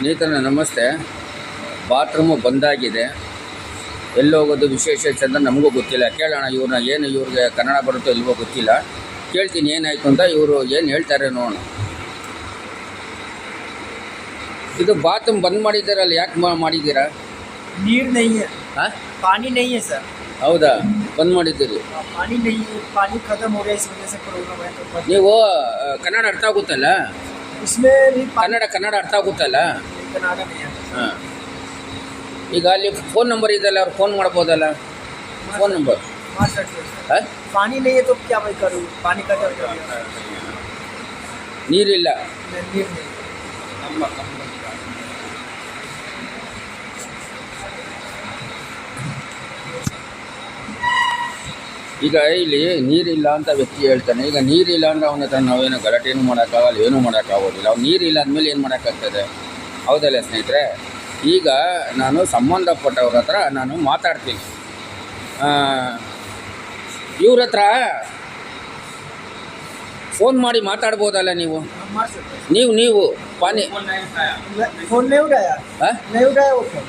ಸ್ನೇಹಿತರೆ ನಮಸ್ತೆ. ಬಾತ್ರೂಮು ಬಂದಾಗಿದೆ, ಎಲ್ಲೋಗೋದು ವಿಶೇಷ ಚಂದ ನಮಗೂ ಗೊತ್ತಿಲ್ಲ. ಕೇಳೋಣ ಇವ್ರನ್ನ, ಏನು ಇವ್ರಿಗೆ ಕನ್ನಡ ಬರುತ್ತೋ ಇಲ್ವೋ ಗೊತ್ತಿಲ್ಲ. ಕೇಳ್ತೀನಿ ಏನಾಯಿತು ಅಂತ, ಇವರು ಏನು ಹೇಳ್ತಾರೆ ನೋಡೋಣ. ಇದು ಬಾತ್ರೂಮ್ ಬಂದ್ ಮಾಡಿದ್ದೀರಲ್ಲ, ಯಾಕೆ ಮಾಡಿದ್ದೀರಾ? ನೀರು ನೈ ಹಾಂ, ಪಾನಿ ನೈ ಸರ್. ಹೌದಾ, ಬಂದ್ ಮಾಡಿದ್ದೀರಿ? ಪಾನಿ ನೈ, ಪಾನಿ ಖತಮ್ हो गया, इस वजह से प्रॉब्लम है. तो ನೀವು ಕನ್ನಡ ಅರ್ಥ ಆಗುತ್ತಲ್ಲ? इसमें भी ಕನ್ನಡ ಅರ್ಥ ಆಗುತ್ತಲ್ಲ? कनाडा नहीं है. ಹಾಂ, ಈಗ ಅಲ್ಲಿ ಫೋನ್ ನಂಬರ್ ಇದೆಯಲ್ಲ, ಅವ್ರು ಫೋನ್ ಮಾಡ್ಬೋದಲ್ಲ? ಫೋನ್ ನಂಬರ್ मार सकते हो. ಹಾಂ, पानी नहीं है तो क्या मैं करूँ? पानी का क्या ನೀರಿಲ್ಲ. नीर नहीं. ಈಗ ಇಲ್ಲಿ ನೀರಿಲ್ಲ ಅಂತ ವ್ಯಕ್ತಿ ಹೇಳ್ತಾನೆ. ಈಗ ನೀರಿಲ್ಲ ಅಂದರೆ ಅವನ ಹತ್ರ ನಾವೇನು ಗಲಾಟೆನೂ ಮಾಡೋಕ್ಕಾಗಲ್ಲ, ಏನೂ ಮಾಡೋಕ್ಕಾಗೋದಿಲ್ಲ. ಅವ್ನು ನೀರಿಲ್ಲ ಅಂದಮೇಲೆ ಏನು ಮಾಡೋಕ್ಕಾಗ್ತದೆ? ಹೌದಲ್ಲ ಸ್ನೇಹಿತರೆ? ಈಗ ನಾನು ಸಂಬಂಧಪಟ್ಟವ್ರ ಹತ್ರ ನಾನು ಮಾತಾಡ್ತೀನಿ. ಇವ್ರ ಹತ್ರ ಫೋನ್ ಮಾಡಿ ಮಾತಾಡ್ಬೋದಲ್ಲ ನೀವು? मार सकते हो. ನೀವು ಪಾನಿ फोन नहीं उठाया. ಹಾಂ, नहीं उठाया वो फोन.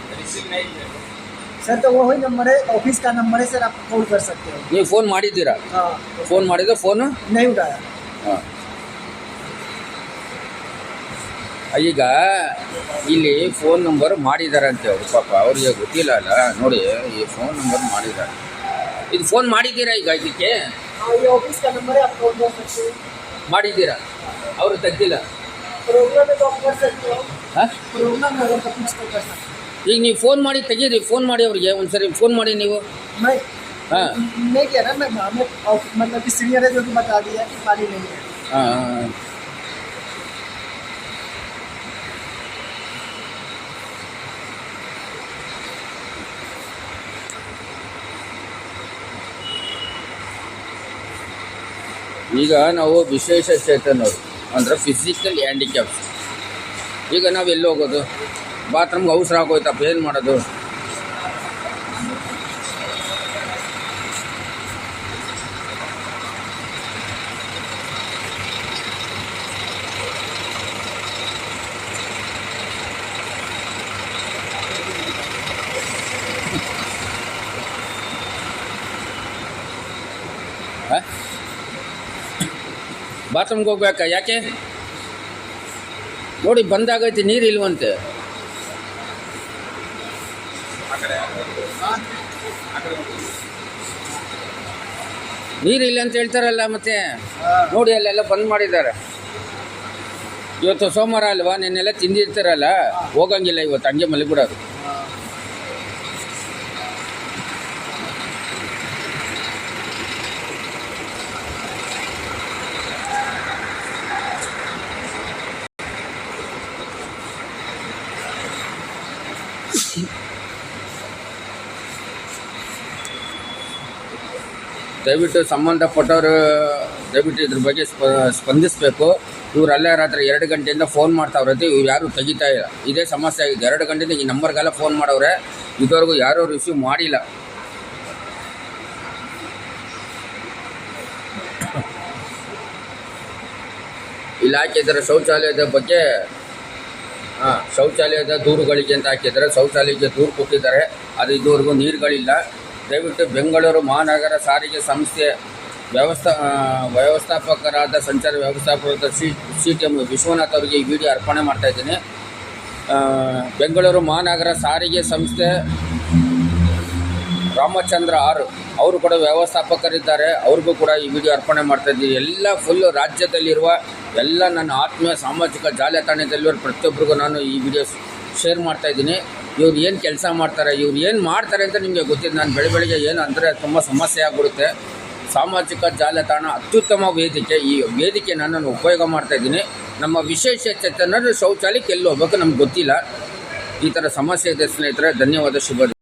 सर तो वो ही नंबर है, ऑफिस का नंबर है सर, आप कॉल कर सकते हो. ನೀವು ಫೋನ್ ಮಾಡಿದ್ದೀರಾ? हाँ, ಫೋನ್ ಮಾಡಿದ್ರೆ ಫೋನು नहीं उठाया. ಹಾಂ. ಈಗ ಇಲ್ಲಿ ಫೋನ್ ನಂಬರ್ ಮಾಡಿದಾರಂತೆ ಅವರು. ಪಾಪ ಅವ್ರಿಗೆ ಗೊತ್ತಿಲ್ಲ ಅಲ್ಲ, ನೋಡಿ ಈ ಫೋನ್ ನಂಬರ್ ಮಾಡಿದ್ದಾರೆ. ಇದು ಫೋನ್ ಮಾಡಿದ್ದೀರಾ ಈಗ ಇದಕ್ಕೆ? हाँ, ये ऑफिस का नंबर है, आप कॉल कर सकते हो. ಮಾಡಿದ್ದೀರಾ? ಅವರು ತೆಗ್ದಿಲ್ಲ? प्रोग्राम में तो आप कर सकते हो. ಹಾಂ, प्रोग्राम में अगर कुछ तो कर सकते हो. ಈಗ ನೀವು ಫೋನ್ ಮಾಡಿ ತೆಗೀರಿ. ಫೋನ್ ಮಾಡಿ ಅವ್ರಿಗೆ ಒಂದ್ಸರಿ ಫೋನ್ ಮಾಡಿ ನೀವು. मैं हाँ। नहीं कह रहा, मैं हमें मतलब कि सीनियर है जो कि बता दिया कि पानी नहीं है. ಹಾಂ, ಈಗ ನಾವು ವಿಶೇಷ ಚೇತನರು ಅಂದರೆ ಫಿಸಿಕಲ್ ಹ್ಯಾಂಡಿಕ್ಯಾಪ್ಸ್. ಈಗ ನಾವು ಎಲ್ಲಿ ಹೋಗೋದು? ಬಾತ್ರೂಮ್ಗೆ ಅವಸರ ಆಗೋಯ್ತಪ್ಪ, ಏನು ಮಾಡೋದು? ಹಾಂ, ಬಾತ್ರೂಮ್ಗೆ ಹೋಗ್ಬೇಕಾ? ಯಾಕೆ ನೋಡಿ, ಬಂದಾಗೈತಿ, ನೀರು ಇಲ್ವಂತೆ. ನೀರಿಲ್ಲ ಅಂತ ಹೇಳ್ತಾರಲ್ಲ, ಮತ್ತೆ ನೋಡಿ ಅಲ್ಲೆಲ್ಲ ಬಂದ್ ಮಾಡಿದ್ದಾರೆ. ಇವತ್ತು ಸೋಮವಾರ ಅಲ್ವಾ, ನೆನ್ನೆಲ್ಲ ತಿಂದಿರ್ತಾರಲ್ಲ, ಹೋಗಂಗಿಲ್ಲ ಇವತ್ತು, ಹಂಗೆ ಮಲಗಿಬಿಡೋದು. ದಯವಿಟ್ಟು ಸಂಬಂಧಪಟ್ಟವರು ದಯವಿಟ್ಟು ಇದ್ರ ಬಗ್ಗೆ ಸ್ಪಂದಿಸಬೇಕು. ಇವ್ರು ಅಲ್ಲೇ ರಾತ್ರಿ 2 ಗಂಟೆಯಿಂದ ಫೋನ್ ಮಾಡ್ತಾವ್ರೈತಿ, ಇವ್ರು ಯಾರು ತೆಗಿತಾ ಇಲ್ಲ. ಇದೇ ಸಮಸ್ಯೆ ಆಗಿದೆ. 2 ಗಂಟೆಯಿಂದ ಈ ನಂಬರ್ಗೆಲ್ಲ ಫೋನ್ ಮಾಡವ್ರೆ, ಇದುವರೆಗೂ ಯಾರೂ ರಿಸೀವ್ ಮಾಡಿಲ್ಲ. ಇಲ್ಲಿ ಹಾಕಿದ್ದಾರೆ ಶೌಚಾಲಯದ ಬಗ್ಗೆ. ಶೌಚಾಲಯದ ದೂರುಗಳಿಗೆ ಅಂತ ಹಾಕಿದ್ದಾರೆ. ಶೌಚಾಲಯಕ್ಕೆ ದೂರು ಕೊಟ್ಟಿದ್ದಾರೆ, ಅದು ಇದುವರೆಗೂ ನೀರುಗಳಿಲ್ಲ. ದಯವಿಟ್ಟು ಬೆಂಗಳೂರು ಮಹಾನಗರ ಸಾರಿಗೆ ಸಂಸ್ಥೆ ವ್ಯವಸ್ಥಾಪಕರಾದ ಸಂಚಾರ ವ್ಯವಸ್ಥಾಪಕರಾದ CTM ವಿಶ್ವನಾಥ್ ಅವರಿಗೆ ಈ ವಿಡಿಯೋ ಅರ್ಪಣೆ ಮಾಡ್ತಾಯಿದ್ದೀನಿ. ಬೆಂಗಳೂರು ಮಹಾನಗರ ಸಾರಿಗೆ ಸಂಸ್ಥೆ ರಾಮಚಂದ್ರ ಆರ್ ಅವರು ಕೂಡ ವ್ಯವಸ್ಥಾಪಕರಿದ್ದಾರೆ, ಅವ್ರಿಗೂ ಕೂಡ ಈ ವಿಡಿಯೋ ಅರ್ಪಣೆ ಮಾಡ್ತಾಯಿದ್ದೀನಿ. ಎಲ್ಲ ಫುಲ್ಲು ರಾಜ್ಯದಲ್ಲಿರುವ ಎಲ್ಲ ನನ್ನ ಆತ್ಮೀಯ ಸಾಮಾಜಿಕ ಜಾಲತಾಣದಲ್ಲಿರುವ ಪ್ರತಿಯೊಬ್ಬರಿಗೂ ನಾನು ಈ ವಿಡಿಯೋ ಶೇರ್ ಮಾಡ್ತಾಯಿದ್ದೀನಿ. ಇವ್ರು ಏನು ಕೆಲಸ ಮಾಡ್ತಾರೆ, ಇವ್ರು ಏನು ಮಾಡ್ತಾರೆ ಅಂತ ನಿಮಗೆ ಗೊತ್ತಿದೆ. ನಾನು ಬೆಳಗ್ಗೆ ಏನು ಅಂದರೆ ತುಂಬ ಸಮಸ್ಯೆ ಆಗಿಬಿಡುತ್ತೆ. ಸಾಮಾಜಿಕ ಜಾಲತಾಣ ಅತ್ಯುತ್ತಮ ವೇದಿಕೆ. ಈ ವೇದಿಕೆ ನಾನು ಉಪಯೋಗ ಮಾಡ್ತಾಯಿದ್ದೀನಿ. ನಮ್ಮ ವಿಶೇಷ ಚೇತನರು ಶೌಚಾಲಯಕ್ಕೆ ಎಲ್ಲಿ ಹೋಗ್ಬೇಕು ನಮ್ಗೆ ಗೊತ್ತಿಲ್ಲ. ಈ ಥರ ಸಮಸ್ಯೆ ಇದೆ ಸ್ನೇಹಿತರೆ. ಧನ್ಯವಾದ, ಶುಭ.